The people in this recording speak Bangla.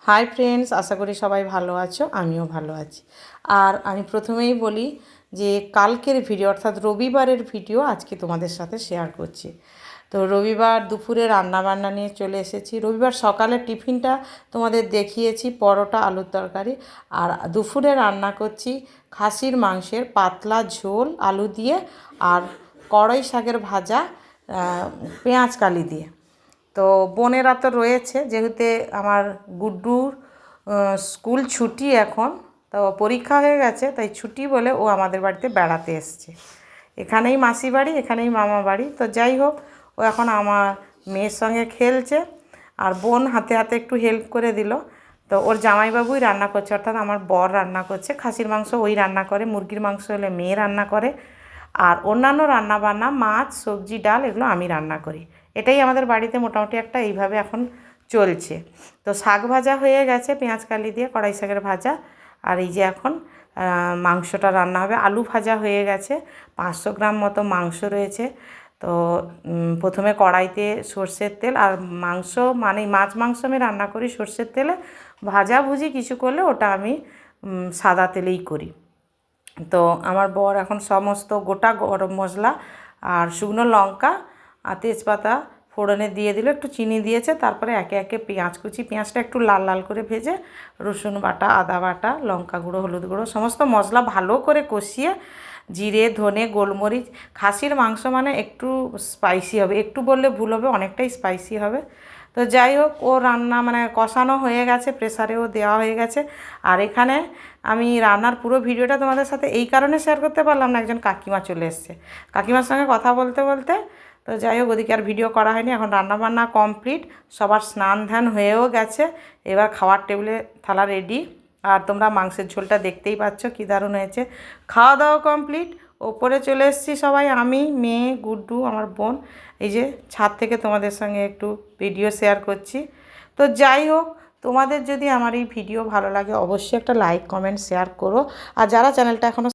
হাই ফ্রেন্ডস, আশা করি সবাই ভালো আছো, আমিও ভালো আছি। আর আমি প্রথমেই বলি যে কালকের ভিডিও অর্থাৎ রবিবারের ভিডিও আজকে তোমাদের সাথে শেয়ার করছি। তো রবিবার দুপুরে রান্নাবান্না নিয়ে চলে এসেছি। রবিবার সকালের টিফিনটা তোমাদের দেখিয়েছি, পরোটা আলুর তরকারি। আর দুপুরে রান্না করছি খাসির মাংসের পাতলা ঝোল আলু দিয়ে আর কড়াই শাকের ভাজা পেঁয়াজ কালি দিয়ে। তো বোনেরা তো রয়েছে, যেহেতু আমার গুড্ডুর স্কুল ছুটি এখন, তো পরীক্ষা হয়ে গেছে, তাই ছুটি বলে ও আমাদের বাড়িতে বেড়াতে এসছে। এখানেই মাসি বাড়ি, এখানেই মামা বাড়ি। তো যাই হোক, ও এখন আমার মেয়ের সঙ্গে খেলছে আর বোন হাতে হাতে একটু হেল্প করে দিল। তো ওর জামাইবাবুই রান্না করছে, অর্থাৎ আমার বর রান্না করছে। খাসির মাংস ওই রান্না করে, মুরগির মাংস হলে মেয়ে রান্না করে, আর অন্যান্য রান্নাবান্না মাছ সবজি ডাল এগুলো আমি রান্না করি। এটাই আমাদের বাড়িতে মোটামুটি একটা এইভাবে এখন চলছে। তো শাক ভাজা হয়ে গেছে পেঁয়াজ কালি দিয়ে, কড়াই শাকের ভাজা। আর এই যে এখন মাংসটা রান্না হবে। আলু ভাজা হয়ে গেছে, 500 গ্রাম মতো মাংস রয়েছে। তো প্রথমে কড়াইতে সর্ষের তেল, আর মাংস মানে মাছ মাংস আমি রান্না করি সর্ষের তেলে, ভাজাভুজি কিছু করলে ওটা আমি সাদা তেলেই করি। তো আমার বর এখন সমস্ত গোটা গরম মশলা আর শুকনো লঙ্কা আর তেজপাতা ফোড়নে দিয়ে দিল, একটু চিনি দিয়েছে। তারপরে একে একে পেঁয়াজ কুচি, পেঁয়াজটা একটু লাল লাল করে ভেজে রসুন বাটা, আদা বাটা, লঙ্কা গুঁড়ো, হলুদ গুঁড়ো, সমস্ত মশলা ভালো করে কষিয়ে জিরে ধনে গোলমরিচ, খাসির মাংস মানে একটু স্পাইসি হবে, একটু বললে ভুল হবে, অনেকটাই স্পাইসি হবে। তো যাই হোক, ও রান্না মানে কষানো হয়ে গেছে, প্রেসারেও দেওয়া হয়ে গেছে। আর এখানে আমি রান্নার পুরো ভিডিওটা তোমাদের সাথে এই কারণে শেয়ার করতে পারলাম না, একজন কাকিমা চলে এসছে, কাকিমার সঙ্গে কথা বলতে বলতে। তো যাই হোক, ওদিকে আর ভিডিও করা হয়নি। এখন রান্নাবান্না কমপ্লিট, সবার স্নান ধ্যান হয়েও গেছে, এবার খাওয়ার টেবিলে থালা রেডি। আর তোমরা মাংসের ঝোলটা দেখতেই পাচ্ছ কী দারুণ হয়েছে। খাওয়া দাওয়া কমপ্লিট, ওপরে চলে এসেছি সবাই, আমি, মেয়ে, গুড্ডু, আমার বোন। এই যে ছাদ থেকে তোমাদের সঙ্গে একটু ভিডিও শেয়ার করছি। তো যাই হোক, তোমাদের যদি আমার এই ভিডিও ভালো লাগে অবশ্যই একটা লাইক কমেন্ট শেয়ার করো। আর যারা চ্যানেলটা এখনও